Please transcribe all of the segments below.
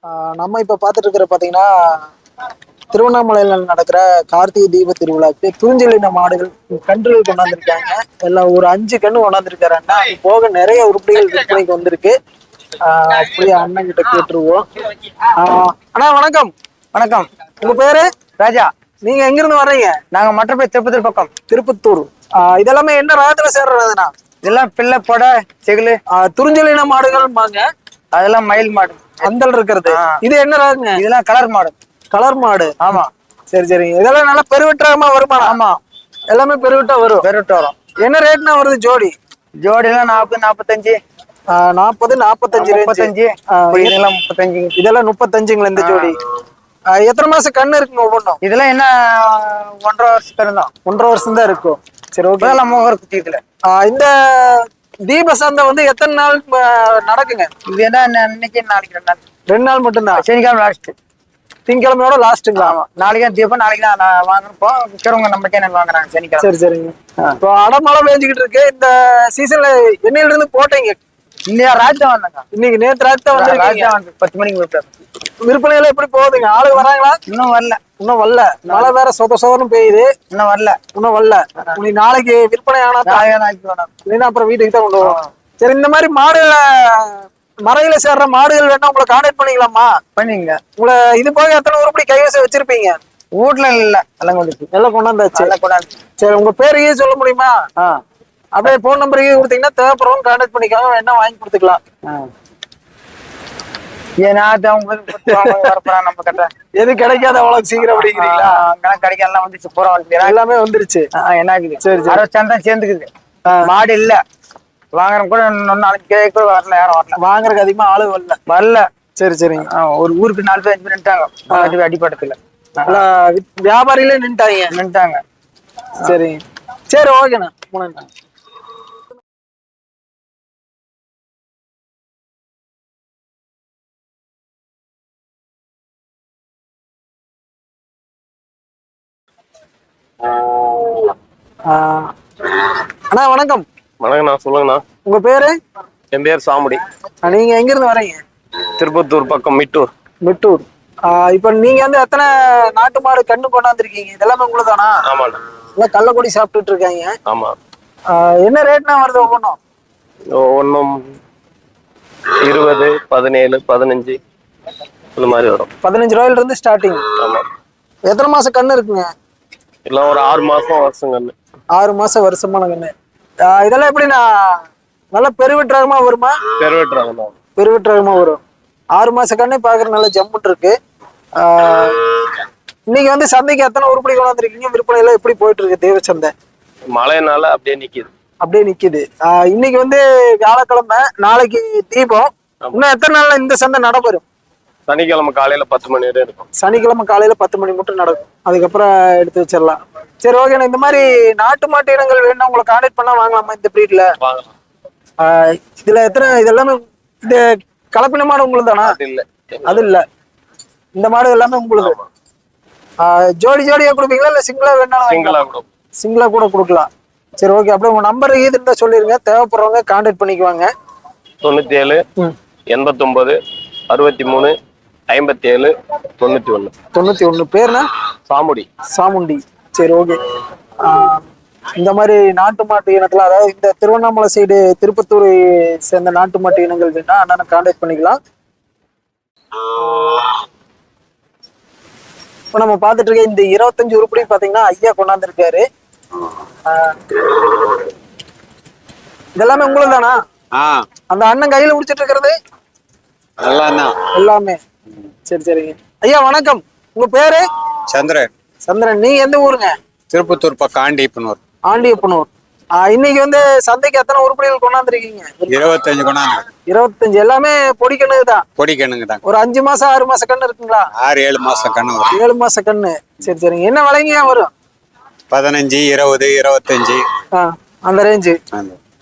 நம்ம இப்ப பாத்துட்டு இருக்கிற பாத்தீங்கன்னா திருவண்ணாமலையில நடக்கிற கார்த்திகை தீப திருவிழாக்கு துறிஞ்சலின மாடுகள் கன்றுகள் கொண்டாந்துருக்காங்க. எல்லாம் ஒரு 5 கன்று கொண்டாந்துருக்காருன்னா அது போக நிறைய உருப்படிகள் விற்பனைக்கு வந்திருக்கு. அப்படியே அண்ணன் கிட்ட கேட்டுருவோம். அண்ணா வணக்கம். வணக்கம். உங்க பேரு? ராஜா. நீங்க எங்க இருந்து வர்றீங்க? நாங்க மற்றபடி திருப்பத்தூர் பக்கம். திருப்பத்தூர். இதெல்லாமே என்ன ராகத்துல சேர்றதுனா? இதெல்லாம் பிள்ளை போட செகுலு. துறிஞ்சலின மாடுகள் அதெல்லாம் மயில் மாடு அந்தல் இருக்கிறது. இது என்ன ராகுங்க? இதெல்லாம் கலர் மாடு. கலர் மாடு. ஆமா. சரி சரிங்க. இதெல்லாம் நல்லா பெருவிட்டாகமா வருமா? ஆமா, எல்லாமே பெருவிட்டா வரும். பெருவிட்டு வரும். என்ன ரேட்னா வருது ஜோடி? ஜோடிலாம் 40, 45. 40, 45, 35. இதெல்லாம் 35. இதெல்லாம் 35ங்களா இந்த ஜோடி? எத்தனை மாசம் கண்ணு இருக்குங்க ஒவ்வொன்றும்? இதெல்லாம் என்ன 1.5 வருஷம் தான். 1.5 வருஷம் தான் இருக்கும். சரி, ஓகே. முகர் குத்தியதுல இந்த தீப சந்தை வந்து எத்தனை நாள் நடக்குங்க? இது என்ன இன்னைக்கு நாளைக்கு 2 நாள். 2 நாள் மட்டும்தான். சனிக்கிழமை லாஸ்ட். திங்கக்கிழமையோட லாஸ்ட்டுங்களா? ஆமா. நாளைக்கு தான் தீபம். நாளைக்கு தான் நான் வாங்குறப்போ விற்கிறவங்க நம்மகிட்ட என்ன வாங்குறாங்க சனிக்கிழமை. சரி சரிங்க. இப்போ அடமழை பெஞ்சுக்கிட்டு இருக்கு. இந்த சீசன்ல என்னையில இருந்து போட்டீங்க? இன்னைக்கு ராஜா வந்தாங்க. இன்னைக்கு நேற்று ராஜா வந்து 10 மணிக்கு விட்டாரு. விற்பனை எல்லாம் எப்படி போகுதுங்க? ஆளு வராங்களா? இன்னும் வரல. இன்னும் வரல. மழை வேற சொதன்னு பெய்யுது. இன்னும் வரல. நீ நாளைக்கு விற்பனை ஆனா இல்லைன்னா அப்புறம் வீட்டுக்கு தான் கொண்டு வரும். சரி, இந்த மாதிரி மாடுகளை மறையில சேர்ற மாடுகள் வேணா உங்களை கான்டாக்ட் பண்ணிக்கலாமா? பண்ணிங்க. உங்களை இது போக எத்தனை உருப்படி கைவசம் வச்சிருப்பீங்க? வீட்டுல இல்ல, எல்லாம் கொண்டாந்தாச்சு. சரி, உங்க பேரையே சொல்ல முடியுமா? அப்படியே போன் நம்பரையே கொடுத்தீங்கன்னா தேவைப்படுறவங்க கான்டாக்ட் பண்ணிக்காம வேணா வாங்கி கொடுத்துக்கலாம். எது கிடைக்காத அவ்வளவு சீக்கிரம் அப்படிங்கிறீங்களா? கிடைக்கலாம் வந்துச்சு. பூரா எல்லாமே வந்துருச்சு. என்ன இருக்குது? சரி, 60 சேர்ந்துக்குது. மாடு இல்ல வாங்குறவங்க கூட 4 கேட்க வரல. யாரும் வரல. வாங்குறதுக்கு அதிகமா ஆளு வரல. சரி சரிங்க. ஒரு ஊருக்கு 4 பேர் 5 பேர் நின்ட்டாங்க. அடிப்படத்துல வியாபாரியில நின்ட்டாங்க. சரிங்க. சரி, ஓகேண்ணா. அண்ணா வணக்கம். வணக்கண்ணா. சொல்லுங்கண்ணா. உங்க பேரு? என் பேர் சாமுடி. நீங்க எங்க இருந்து வரீங்க? திருப்பத்தூர் பக்கம் மிட்டூர். இப்ப நீங்க வந்து எத்தனை நாட்டு மாடு கண்ணு கொண்டாந்துருக்கீங்க? இதெல்லாமே உங்களுதானா? ஆமாண்ணா. எல்லாம் கள்ளக்குடி சாப்பிட்டுட்டு இருக்காங்க. ஆமா. என்ன ரேட்னா வருது ஒவ்வொன்றும்? ஒன்னும் 20, 17, 15 இந்த மாதிரி வரும். 15 ரூபாயில இருந்து ஸ்டார்டிங். ஆமா. எத்தனை மாசம் கண்ணு இருக்குங்க? எல்லாம் ஒரு 6 மாசம் வருஷம் கண்ணு. 6 மாசம் வருஷமான கண்ணு. இதெல்லாம் எப்படின்னா நல்லா பெருவிட்டு வருமா? பெருவிட்டு வரும். 6 மாச கண்ணே பாக்குற நல்ல ஜம்முட்டு இருக்கு. இன்னைக்கு வந்து சந்தைக்கு எத்தனை உருப்படி கொண்டாந்துருக்கீங்க? விற்பனை எல்லாம் எப்படி போயிட்டு இருக்கு தேவ சந்தை? மழைனால அப்படியே நிக்குது. இன்னைக்கு வந்து வியாழக்கிழமை, நாளைக்கு தீபம். இன்னும் எத்தனை நாள்ல இந்த சந்தை நடைபெறும்? சனிக்கிழமை காலையில 10 மணி வரை இருக்கும். சனிக்கிழமை காலையில 10 மணி மட்டும் நடக்கும். அதுக்கப்புறம் எடுத்து வச்சிடலாம். சரி, ஓகே. இந்த மாதிரி நாட்டு மாட்டு இனங்கள் வேணும் உங்களை கான்டாக்ட் பண்ணா வாங்கலாமா இந்த பிரீட்ல? இதுல இதெல்லாமே இந்த கலப்பின மாடு உங்களுக்கு தானா? அது இல்ல. இந்த மாடு எல்லாமே உங்களுக்கு. ஜோடியா கொடுப்பீங்களா இல்ல சிங்கிளா வேணாலும்? சிங்கிளா கூட கொடுக்கலாம். சரி, ஓகே. அப்படியே உங்க நம்பர் இருந்தா சொல்லிருங்க. தேவைப்படுறவங்க கான்டாக்ட் பண்ணிக்குவாங்க. 97 89 63 57 91. 91. பேர்னா? சாமுண்டி. சரி, ஓகே. இந்த மாதிரி நாட்டு மாட்டு இனத்துல, அதாவது இந்த திருவண்ணாமலை சைடு திருப்பத்தூர் சேர்ந்த நாட்டு மாட்டு இனங்கள் வேணா அண்ணனை கான்டாக்ட் பண்ணிக்கலாம். இப்ப நம்ம பாத்துட்டு இருக்க இந்த 25 உருப்படி பாத்தீங்கன்னா ஐயா கொண்டாந்துருக்காரு. இதெல்லாமே உங்களுக்கு தானா? அந்த அண்ணன் கையில முடிச்சிட்டு இருக்கிறது எல்லாமே. சரி சரிங்க. ஐயா வணக்கம். உங்க பேரு? சந்திரன். நீங்க எந்த ஊருங்க? திருப்பத்தூர் பக்கம் ஆண்டியப்பனூர். இன்னைக்கு வந்து சந்தைக்கு எத்தனை உருப்படிகள் கொண்டாந்துருக்கீங்க? 25 கொண்டாந்து. 25 எல்லாமே பொடி கண்ணுக்கு தான்? பொடி கண்ணுங்க தான். ஒரு 5 மாசம் 6 மாச கண்ணு இருக்குங்களா? 6-7 மாசம் கண்ணு. 7 மாச கண்ணு. சரி சரிங்க. என்ன விலைங்க வரும்? 15, 20, 25 அந்த ரேஞ்சு.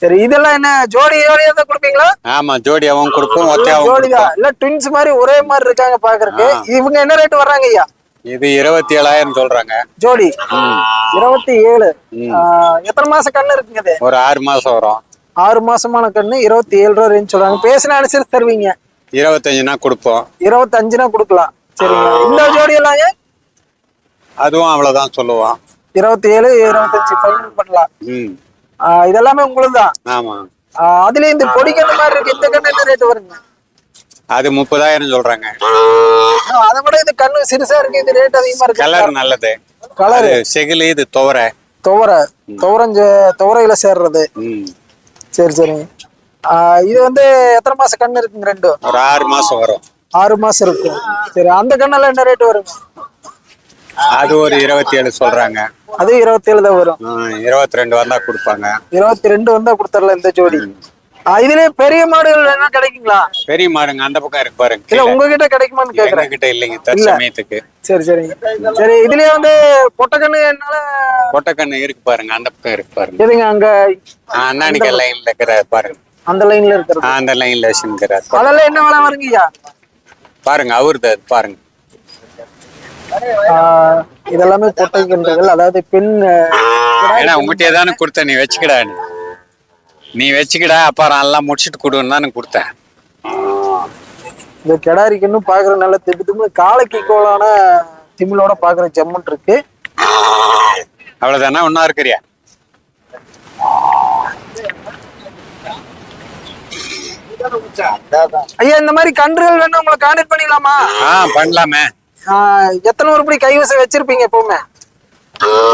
சரி, இதெல்லாம் என்ன ஜோடியா தான் கொடுப்பீங்களா? ஆமா, ஜோடியாவும் கொடுப்போம், ஒத்தையாவும். ஜோடிதான் இல்ல ட்வின்ஸ் மாதிரி ஒரே மாதிரி இருக்காங்க பாக்குறதுக்கு. இவங்க என்ன ரேட் வர்றாங்க ஐயா? இது 27,000 சொல்றாங்க ஜோடி. 27. எத்தனை மாச கண்ணு இருக்குங்க? இது ஒரு 6 மாசம் வரும். 6 மாசமான கண்ணு 27 ரூபா ரேஞ்ச் சொல்றாங்க. பேசின அனுசரிச்சு தருவீங்க? 25னா கொடுப்போம். 25னா கொடுக்கலாம். சரிங்க. இந்த ஜோடி எல்லாம் அதுவும் அவ்வளவுதான் சொல்லுவோம். 27, 25 ஃபைனல் பண்ணலாம். ம். இதெல்லாமே உங்களுக்கு தான். ஆமா. அதுலயும் இந்த பொடி கண்ணு மாதிரி இருக்கு, இந்த கண்ணு என்ன ரேட் வருங்க? அது 30,000 சொல்றாங்க. அதை விட இது கண்ணு சிறுசா இருக்கு, இது ரேட் அதிகமா இருக்கு. கலர் நல்லது. கலர் செகிலி, இது துவரை. துவரையில சேர்றது. ம். சரி சரிங்க. இது வந்து எத்தனை மாசம் கண்ணு இருக்குங்க? ரெண்டு ஒரு 6 மாசம் வரும். 6 மாசம் இருக்கும். சரி, அந்த கண்ணெல்லாம் என்ன ரேட் வருங்க? அது ஒரு 27 சொல்றாங்க. அது 27 தான் வரும். 22 வந்தா கொடுப்பாங்க. 22 வந்தா கொடுத்துடலாம் இந்த ஜோடி. இதுலயே பெரிய மாடுகள் என்ன கிடைக்குங்களா? பெரிய மாடுங்க அந்த பக்கம் இருக்கு பாருங்க. இல்ல உங்ககிட்ட கிடைக்குமான்னு கேக்குறேன். கிட்ட இல்லைங்க தற்சமயத்துக்கு. சரி சரிங்க. சரி, இதுலயே வந்து பொட்டக்கண்ணு என்னால பொட்டக்கண்ணு இருக்கு பாருங்க, அந்த பக்கம் இருக்கு பாருங்க. எதுங்க அங்க? அண்ணாணிக்க லைன்ல இருக்கிறாரு பாருங்க. அந்த லைன்ல இருக்கிறது. அந்த லைன்ல வச்சுக்கிறாரு. அதெல்லாம் என்ன விலை வருங்கய்யா? பாருங்க அவருது பாருங்க. இதெல்லாமே பொட்டை கன்றுகள், அதாவது பெண். ஏன்னா உங்ககிட்டயே தானே கொடுத்தேன், நீ வச்சுக்கிடா அப்புறம் எல்லாம் முடிச்சுட்டு கொடுன்னு தானே கொடுத்தேன். இந்த கிடாரிக்குன்னு பாக்குற நல்ல திட்டு காலைக்கு கோலான திமிழோட பாக்குற ஜம்முன் இருக்கு. அவ்வளவுதானா? ஒன்னா இருக்கிறியா? ஐயா, இந்த மாதிரி கன்றுகள் வேணும் உங்களை கான்டாக்ட் பண்ணிக்கலாமா? பண்ணலாமே. எத்தனை உருப்படி கைவசம் வச்சிருப்பீங்க எப்பவுமே?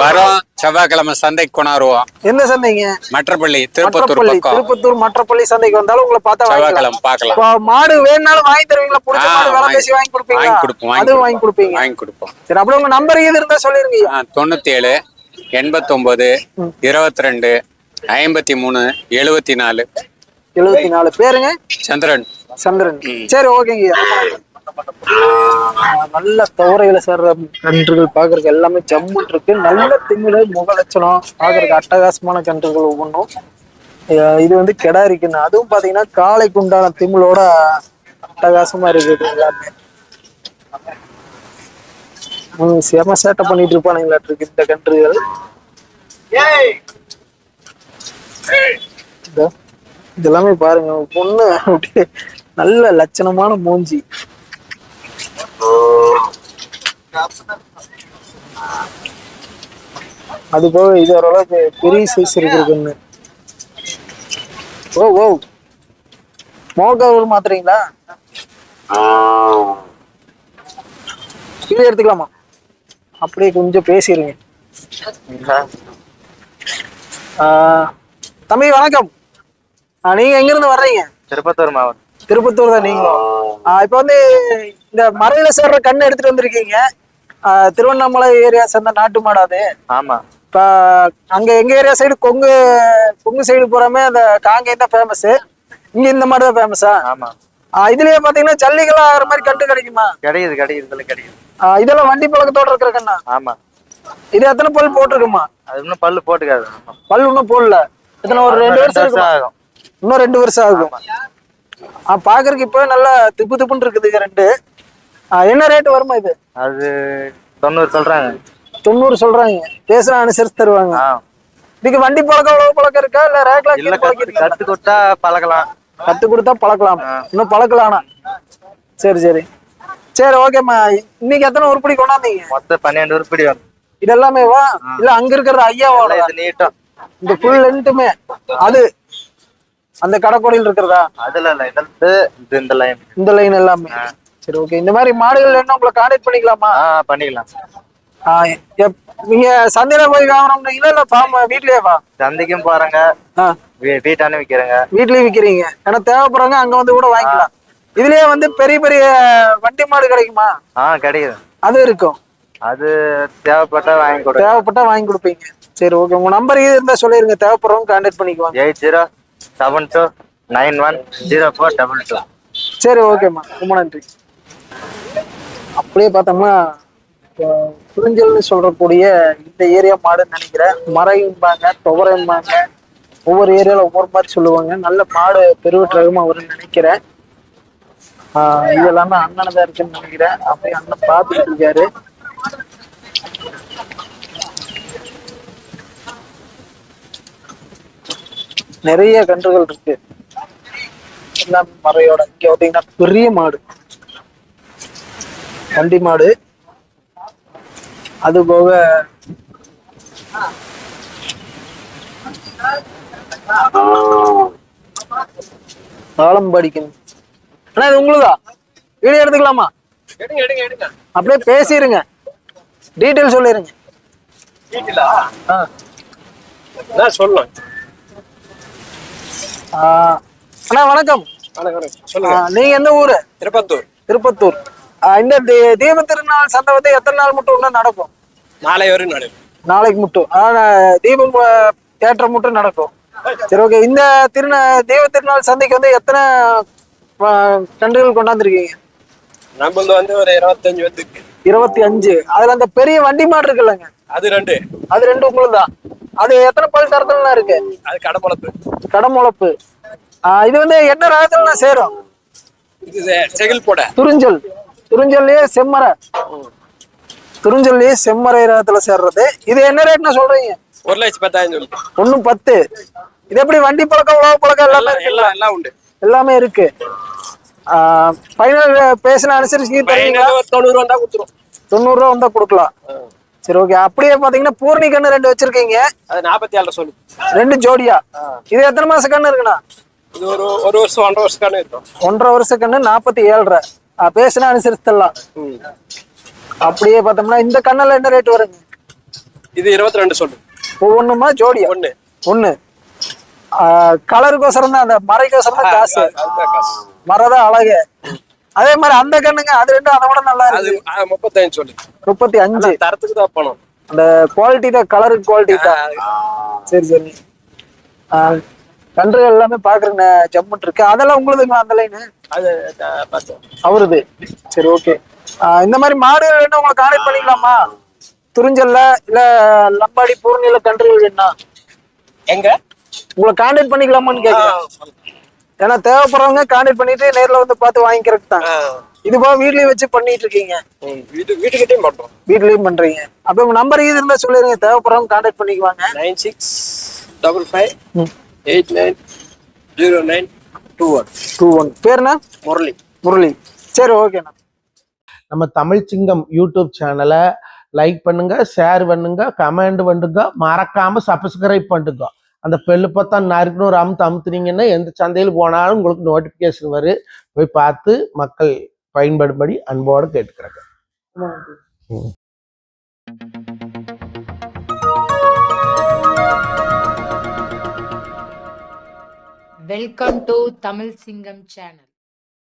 வரோம் செவ்வாய்க்கிழமை சந்தைக்கு கொண்டாடுவோம். எந்த சந்தைங்க? மற்றப்பள்ளி, திருப்பத்தூர் பக்கம். திருப்பத்தூர் மற்றப்பள்ளி சந்தைக்கு வந்தாலும் உங்களை பார்த்தா செவ்வாய்க்கிழமை பார்க்கலாம். மாடு வேணும்னாலும் வாங்கி தருவீங்களா? பிடிச்ச மாடு விலை பேசி வாங்கி கொடுப்பீங்களா? அதுவும் வாங்கி கொடுப்பீங்க. வாங்கி கொடுப்போம். சரி, அப்படியே உங்க நம்பர் இது இருந்தா சொல்லிருங்க. 97 89 22 53 74. 74. பேருங்க? சந்திரன். சரி, ஓகேங்க. நல்ல துவரையில சேர்ற கன்றுகள் பாக்குறதுக்கு எல்லாமே ஜம்முன் இருக்கு. நல்ல திமிழ், முக லட்சணம் பாக்குறதுக்கு அட்டகாசமான கன்றுகள் ஒவ்வொன்றும். இது வந்து கிடாரிக்குன்னு, அதுவும் பாத்தீங்கன்னா காளைக்கு உண்டான திமிழோட அட்டகாசமா இருக்குது எல்லாமே. செம சேட்டை பண்ணிட்டு இருப்பானுங்களாட்டு இருக்கு இந்த கன்றுகள். இதெல்லாமே பாருங்க, பொண்ணு அப்படியே நல்ல லட்சணமான மூஞ்சி. அது போக இது ஓரளவுக்கு பெரிய சைஸ் இருக்குன்னு. ஓ மோகவுள் மாத்துறீங்களா? இது எடுத்துக்கலாமா? அப்படியே கொஞ்சம் பேசிருங்க. தம்பி வணக்கம். நீங்க எங்க இருந்து வர்றீங்க? திருப்பத்தூர் மாவட்டம். திருப்பத்தூர் தான் நீங்களும்? இப்ப வந்து இந்த மறையில சேர்ற கண்ணு எடுத்துட்டு வந்திருக்கீங்க. திருவண்ணாமலை ஏரியா சேர்ந்த நாட்டு மாடாது. ஆமா. இப்ப அங்க எங்க ஏரியா சைடு கொங்கு சைடு போறாமே அந்த காங்கேயம் தான் ஃபேமஸ். இங்க இந்த மாடு தான் ஃபேமஸா? ஆமா. இதுலயே பாத்தீங்கன்னா ஜல்லிகளா ஆகிற மாதிரி கண்டு கிடைக்குமா? கிடைக்குது. இதெல்லாம் வண்டி பழக்கத்தோட இருக்கிற கண்ணா? ஆமா. இது எத்தனை பல் போட்டிருக்குமா? அது இன்னும் பல்லு போட்டுக்காது. பல் இன்னும் போடல. எத்தனை, ஒரு 2 வருஷம் ஆகும். இன்னும் 2 வருஷம் ஆகும். பாக்குறதுக்கு இப்ப நல்லா திப்பு திப்புன்னு இருக்குது ரெண்டு. என்ன ரேட் வருமா இது? அது 90 சொல்றாங்க. 90 சொல்றாங்க. பேசுற அனுசரிச்சு தருவாங்க. இதுக்கு வண்டி பழக்கம் உழவு பழக்கம் இருக்கா இல்ல ரேக்லா? இல்ல, கத்து கொடுத்தா பழக்கலாம். கத்து கொடுத்தா பழக்கலாம். இன்னும் பழக்கலாம். சரி ஓகேம்மா. இன்னைக்கு எத்தனை உருப்படி கொண்டாந்தீங்க? மொத்தம் 12 உருப்படி வரும். இதெல்லாமே வா இல்ல அங்க இருக்கிற ஐயாவோட? இது நீட்டம். இந்த ஃபுல் லென்த்துமே அது அந்த கடைக்கோடியில் இருக்கிறதா? அதுல இல்ல, இந்த லைன் எல்லாமே. சரி, ஓகே. இந்த மாதிரி மாடுகள் என்ன உங்களை கான்டாக்ட் பண்ணிக்கலாமா? பண்ணிக்கலாம். நீங்க சந்தையில போய் வாங்குறீங்களா இல்ல ஃபார்ம் வீட்லயே வா? சந்தைக்கும் போறாங்க, வீட்டானே விக்கிறேங்க. வீட்லயே விக்கிறீங்க. ஏன்னா தேவைப்படுறாங்க அங்க வந்து கூட வாங்கிக்கலாம். இதுலயே வந்து பெரிய பெரிய வண்டி மாடு கிடைக்குமா? கிடைக்குது. அது இருக்கும். அது தேவைப்பட்டா வாங்கி கொடுப்பீங்க. சரி, ஓகே. உங்க நம்பர் இது இருந்தா சொல்லிருங்க, தேவைப்படுறவங்க கான்டாக்ட் பண்ணிக்குவாங்க. 8072910422. சரி, ஓகேம்மா. ரொம்ப நன்றி. அப்படியே பார்த்தோம்னா புரிஞ்சல்னு சொல்றக்கூடிய இந்த ஏரியா மாடுன்னு நினைக்கிறேன். மறையும்பாங்க, துவரைம்பாங்க, ஒவ்வொரு ஏரியால ஒவ்வொரு மாதிரி சொல்லுவாங்க. நல்ல மாடு பெருவெட்டு ரகமா வரும்னு நினைக்கிறேன். இது எல்லாமே அண்ணனதான் இருக்குன்னு நினைக்கிறேன். அப்படியே அண்ணன் பார்த்துட்டு இருக்காரு. நிறைய கன்றுகள் இருக்கு. எல்லாம் மறையோட. இங்க பாத்தீங்கன்னா பெரிய மாடு, வண்டி மாடு. அது போக தாளம் படிக்கணும். ஆனா இது உங்களுதா? வீடியோ எடுத்துக்கலாமா? எடுங்க. அப்படியே பேசிருங்க, டீட்டெயில் சொல்லிருங்க. சொல்லலாம். அண்ணா வணக்கம். சொல்லுங்க. நீங்க எந்த ஊரு? திருப்பத்தூர். திருப்பத்தூர். இந்த தீப திருநாள் சந்தை வந்து எத்தனை நாள் மட்டும் இன்னும் நடக்கும்? நாளை வரும் நடக்கும். நாளைக்கு மட்டும் தீபம் ஏற்றம் மட்டும் நடக்கும். சரி, ஓகே. இந்த தீப திருநாள் சந்தைக்கு வந்து எத்தனை கன்றுகள் கொண்டாந்துருக்கீங்க? நம்மளது வந்து ஒரு 25 வந்து 25. அதுல அந்த பெரிய வண்டி மாடு இருக்குல்லங்க, அது 2. அது 2 உங்களுக்கு தான். அது எத்தனை பல் தரத்துலாம் இருக்கு? அது கடமுளப்பு. கடமுளப்பு. இது வந்து என்ன ரகத்துல சேரும்? இது செகில் போட. துறிஞ்சல்லையே செம்மறை ரகத்துல சேர்றது. இது என்ன ரேட்னா சொல்றீங்க? 1,10,000 சொல்லு. 1,10. இது எப்படி வண்டி பழக்கம், உழவு பழக்கம் எல்லாமே இருக்கு? எல்லாம் உண்டு. எல்லாமே இருக்கு. ஃபைனல் பேசின அனுசரிச்சு தருவீங்களா? 90 ரூபா கொடுத்துரும். 90 ரூபா வந்தா கொடுக்கலாம். சரி, ஓகே. அப்படியே பாத்தீங்கன்னா பூர்ணி கண்ணு 2 வச்சிருக்கீங்க. அது 47 சொல்லு. 2 ஜோடியா? இது எத்தனை மாச கண்ணு இருக்குண்ணா? இது ஒரு வருஷம் 1.5 வருஷம் கண்ணு இருக்கும். 1.5 வருஷ கண்ணு 47. பேசினா அனுசரிச்சு தரலாம். அப்படியே பார்த்தோம்னா இந்த கண்ணெல்லாம் என்ன ரேட் வருங்க? இது 22 சொல்லு. ஒவ்வொன்றுமா ஜோடியா? ஒண்ணு. கலருக்கோசரம் தான், அந்த மறைக்கோசரம் தான் காசு. மரதான் அழகு. அதே மாதிரி அந்த கண்ணுங்க, அது 2 அதை விட நல்லா இருக்கு. 35 சொல்லு. 35. தரத்துக்கு தான் பணம். அந்த குவாலிட்டி தான், கலரு குவாலிட்டி தான். சரி. கன்றுகள் எல்லாமே பாக்குறேங்க, ஜம்முன் இருக்கு. அதெல்லாம் உங்களுதுங்களா அந்த லைனு? அவருது. சரி, ஓகே. இந்த மாதிரி மாடுகள் வேணும் உங்களை கான்டெக்ட் பண்ணிக்கலாமா? துறிஞ்சல்ல இல்ல லம்பாடி பூர்ணியில கன்றுகள் வேணா எங்க உங்களை கான்டெக்ட் பண்ணிக்கலாமான்னு கேட்கிறேன். ஏன்னா தேவைப்படுறவங்க கான்டெக்ட் பண்ணிட்டு நேர்ல வந்து பார்த்து வாங்கிக்கிறது தான். இது போக வீட்லயும் வச்சு பண்ணிட்டு இருக்கீங்க? வீட்டுக்கிட்டையும் பண்றோம். வீட்லயும் பண்றீங்க. அப்ப உங்க நம்பர் இது இருந்தா சொல்லிருங்க, தேவைப்படுறவங்க கான்டெக்ட் பண்ணிக்குவாங்க. 9655890921. பேருண்ணா? முரளி. சரி, ஓகேண்ணா. நம்ம தமிழ் சிங்கம் யூடியூப் சேனலை லைக் பண்ணுங்க, ஷேர் பண்ணுங்க, கமெண்ட் பண்ணுங்க, மறக்காம சப்ஸ்கிரைப் பண்ணுங்க. அந்த பெல்லு பார்த்தா நறுக்குன்னு ஒரு அமுத்துனீங்கன்னா எந்த சந்தையில் போனாலும் உங்களுக்கு நோட்டிஃபிகேஷன் வரும். போய் பார்த்து மக்கள் பயன்படும்படி அன்போடு கேட்டுக்கிறாங்க. வெல்கம் டு தமிழ் சிங்கம் சேனல்.